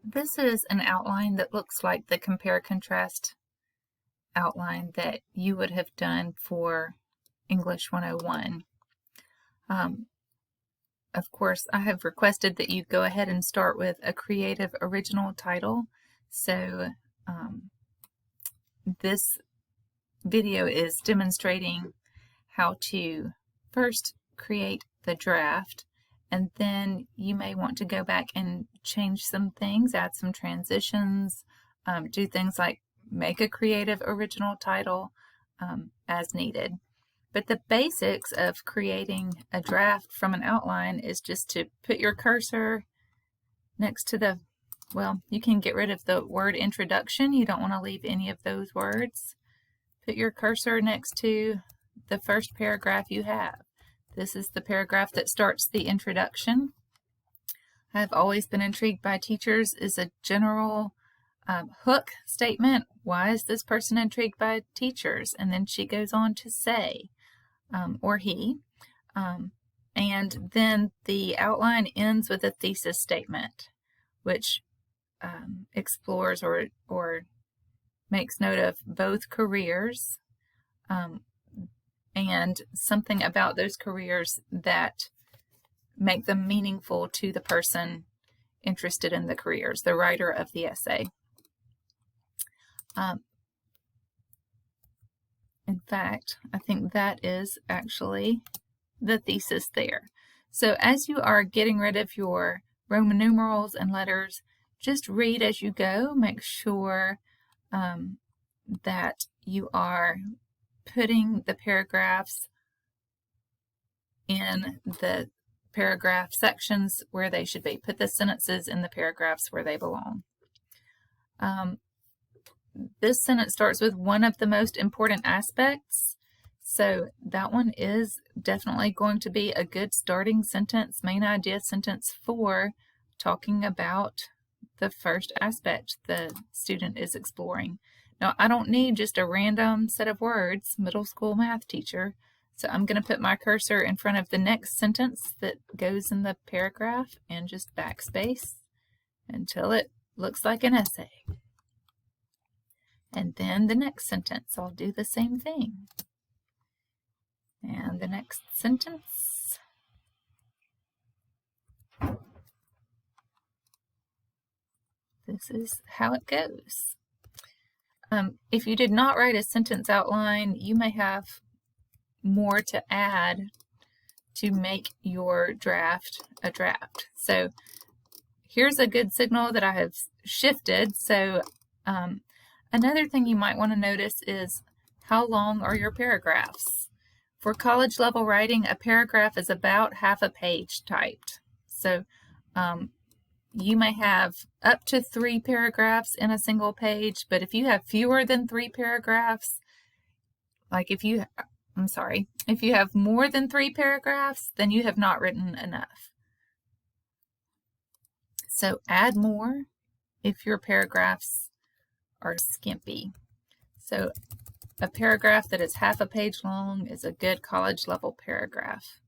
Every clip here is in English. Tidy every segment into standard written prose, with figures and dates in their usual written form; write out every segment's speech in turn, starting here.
This is an outline that looks like the compare-contrast outline that you would have done for English 101. Of course, I have requested that you go ahead and start with a creative original title. So this video is demonstrating how to first create the draft, and then you may want to go back and change some things, add some transitions, do things like make a creative original title as needed. But the basics of creating a draft from an outline is just to put your cursor next to the, well, you can get rid of the word introduction. You don't want to leave any of those words. Put your cursor next to the first paragraph you have. This is the paragraph that starts the introduction. I've always been intrigued by teachers is a general hook statement. Why is this person intrigued by teachers? And then she goes on to say, or he, and then the outline ends with a thesis statement, which explores or makes note of both careers and something about those careers that make them meaningful to the person interested in the careers, the writer of the essay. In fact, I think that is actually the thesis there. So as you are getting rid of your Roman numerals and letters, just read as you go. Make sure that you are putting the paragraphs in the paragraph sections where they should be. Put the sentences in the paragraphs where they belong. This sentence starts with one of the most important aspects, so that one is definitely going to be a good starting sentence, main idea sentence for talking about the first aspect the student is exploring. Now, I don't need just a random set of words, middle school math teacher, so I'm going to put my cursor in front of the next sentence that goes in the paragraph and just backspace until it looks like an essay. And then the next sentence, I'll do the same thing. And the next sentence. This is how it goes. If you did not write a sentence outline, you may have more to add to make your draft a draft. So here's a good signal that I have shifted. So another thing you might want to notice is how long are your paragraphs. For college level writing, a paragraph is about half a page typed. So you may have up to 3 paragraphs in a single page, but if you have fewer than 3 paragraphs, like if you have more than 3 paragraphs, then you have not written enough. So add more if your paragraphs are skimpy. So a paragraph that is half a page long is a good college level paragraph.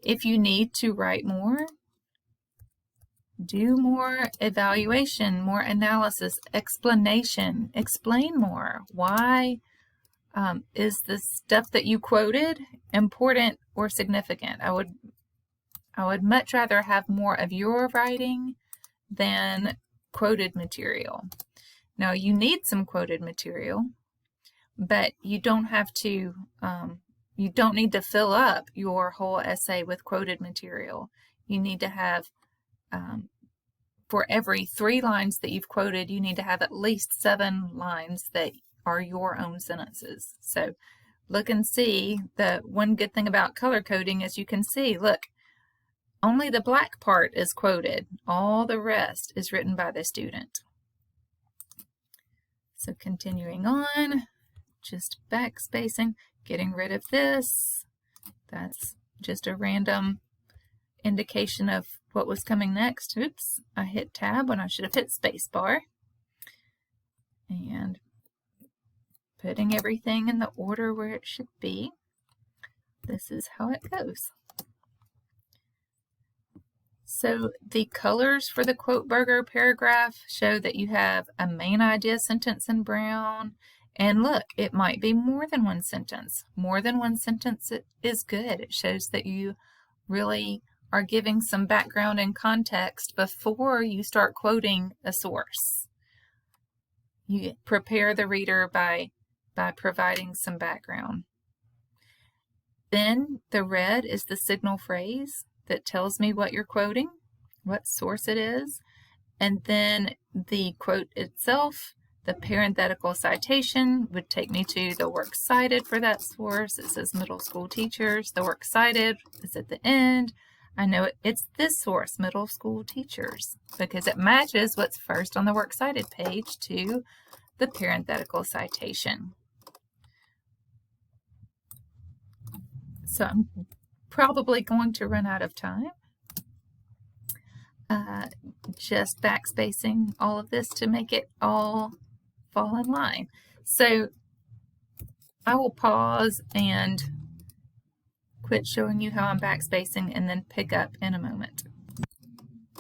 If you need to write more, do more evaluation, more analysis, explanation, explain more. Why is the stuff that you quoted important or significant? I would much rather have more of your writing than quoted material. Now, you need some quoted material, but you don't have to, you don't need to fill up your whole essay with quoted material. You need to have, for every 3 lines that you've quoted, you need to have at least 7 lines that are your own sentences. So look and see. The one good thing about color coding is you can see, look, only the black part is quoted. All the rest is written by the student. So continuing on, just backspacing, getting rid of this. That's just a random indication of what was coming next. Oops, I hit tab when I should have hit spacebar. And putting everything in the order where it should be. This is how it goes. So the colors for the quote burger paragraph show that you have a main idea sentence in brown. And look, it might be more than one sentence. More than one sentence is good. It shows that you really are giving some background and context before you start quoting a source. You prepare the reader by providing some background. Then the red is the signal phrase that tells me what you're quoting, what source it is. And then the quote itself, the parenthetical citation, would take me to the works cited for that source. It says middle school teachers. The works cited is at the end. I know it's this source, middle school teachers, because it matches what's first on the works cited page to the parenthetical citation. So I'm probably going to run out of time. Just backspacing all of this to make it all fall in line. So I will pause and quit showing you how I'm backspacing and then pick up in a moment.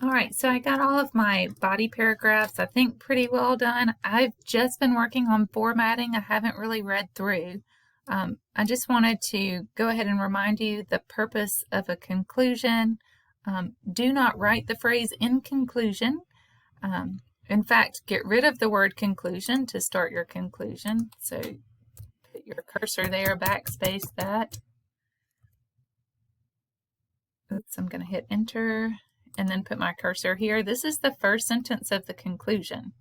All right, so I got all of my body paragraphs, I think, pretty well done. I've just been working on formatting. I haven't really read through. I just wanted to go ahead and remind you the purpose of a conclusion. Do not write the phrase in conclusion. In fact, get rid of the word conclusion to start your conclusion. So put your cursor there, backspace that. Oops, I'm going to hit enter and then put my cursor here. This is the first sentence of the conclusion,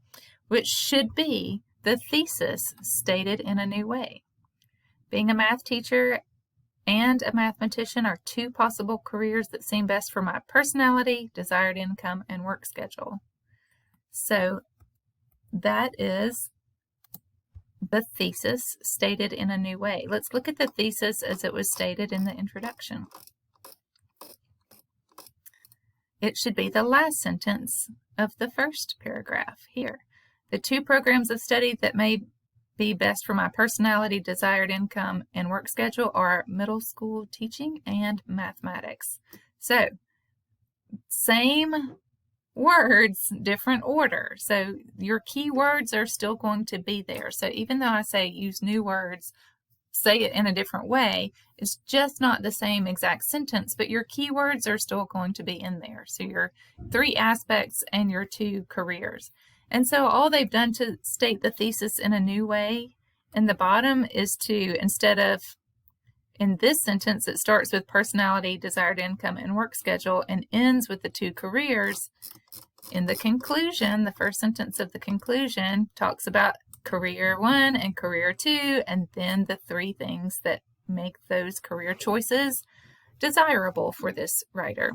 which should be the thesis stated in a new way. Being a math teacher and a mathematician are two possible careers that seem best for my personality, desired income, and work schedule. So that is the thesis stated in a new way. Let's look at the thesis as it was stated in the introduction. It should be the last sentence of the first paragraph here. The two programs of study that may be best for my personality, desired income, and work schedule are middle school teaching and mathematics. So, same words, different order. So your key words are still going to be there. So even though I say use new words, say it in a different way, it's just not the same exact sentence, but your key words are still going to be in there. So your three aspects and your two careers. And so all they've done to state the thesis in a new way in the bottom is to, instead of, in this sentence, it starts with personality, desired income, and work schedule and ends with the two careers. In the conclusion, the first sentence of the conclusion talks about career 1 and career 2, and then the three things that make those career choices desirable for this writer.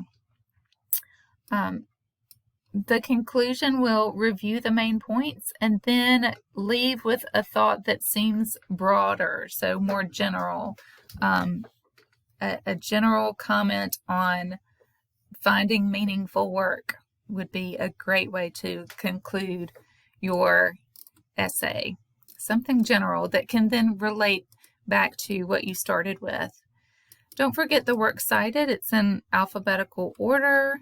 The conclusion will review the main points and then leave with a thought that seems broader, so more general. A general comment on finding meaningful work would be a great way to conclude your essay. Something general that can then relate back to what you started with. Don't forget the works cited. It's in alphabetical order.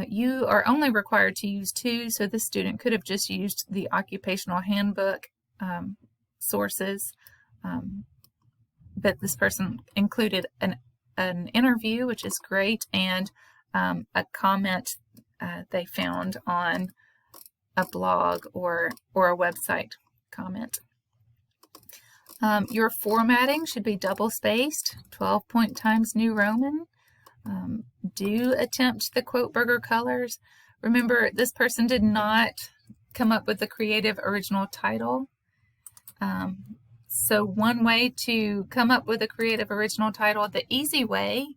You are only required to use 2, so the student could have just used the occupational handbook sources, but this person included an interview, which is great, and a comment they found on a blog or a website comment. Your formatting should be double-spaced, 12-point Times New Roman. Do attempt the quote burger colors. Remember, this person did not come up with the creative original title. So one way to come up with a creative original title, the easy way,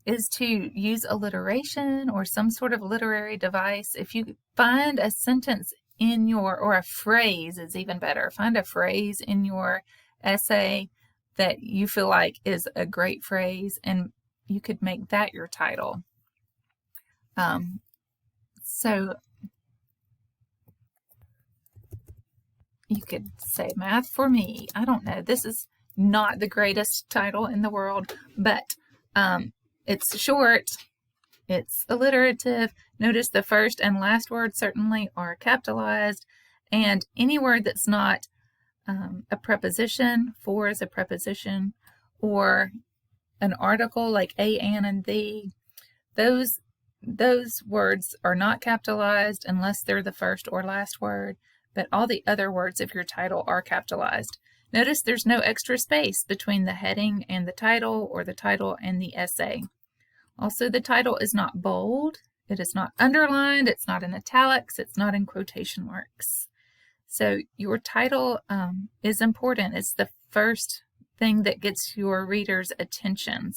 is to use alliteration or some sort of literary device. If you find a sentence in your, or a phrase is even better, find a phrase in your essay that you feel like is a great phrase, and you could make that your title. So you could say math for me. I don't know. This is not the greatest title in the world, but It's short, it's alliterative. Notice the first and last word certainly are capitalized, and any word that's not a preposition, for is a preposition, or an article like a, an, and the, those words are not capitalized unless they're the first or last word, but all the other words of your title are capitalized. Notice there's no extra space between the heading and the title, or the title and the essay. Also, the title is not bold, it is not underlined, it's not in italics, it's not in quotation marks. So your title is important. It's the first thing that gets your reader's attention.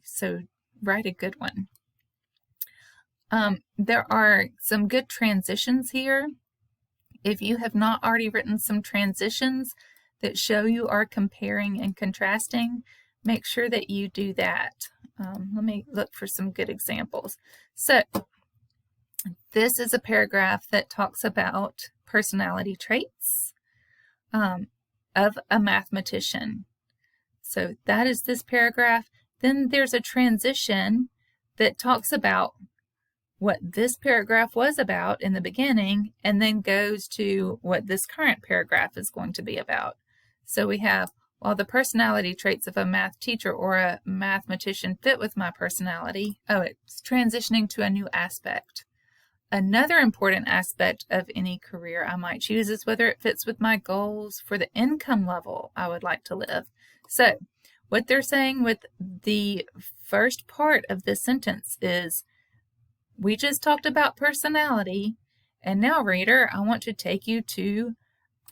So write a good one. There are some good transitions here. If you have not already written some transitions that show you are comparing and contrasting, make sure that you do that. Let me look for some good examples. So this is a paragraph that talks about personality traits of a mathematician. So that is this paragraph. Then there's a transition that talks about what this paragraph was about in the beginning, and then goes to what this current paragraph is going to be about. So we have, while the personality traits of a math teacher or a mathematician fit with my personality, it's transitioning to a new aspect. Another important aspect of any career I might choose is whether it fits with my goals for the income level I would like to live. So what they're saying with the first part of this sentence is, we just talked about personality, and now, reader, I want to take you to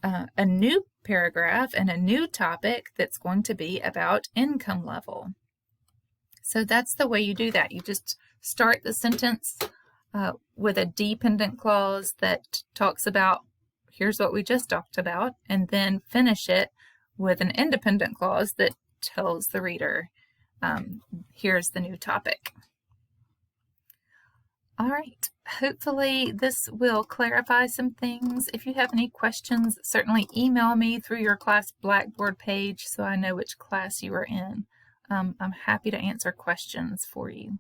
a new paragraph and a new topic that's going to be about income level. So that's the way you do that. You just start the sentence with a dependent clause that talks about, here's what we just talked about, and then finish it with an independent clause that tells the reader, here's the new topic. All right, hopefully this will clarify some things. If you have any questions, certainly email me through your class Blackboard page so I know which class you are in. I'm happy to answer questions for you.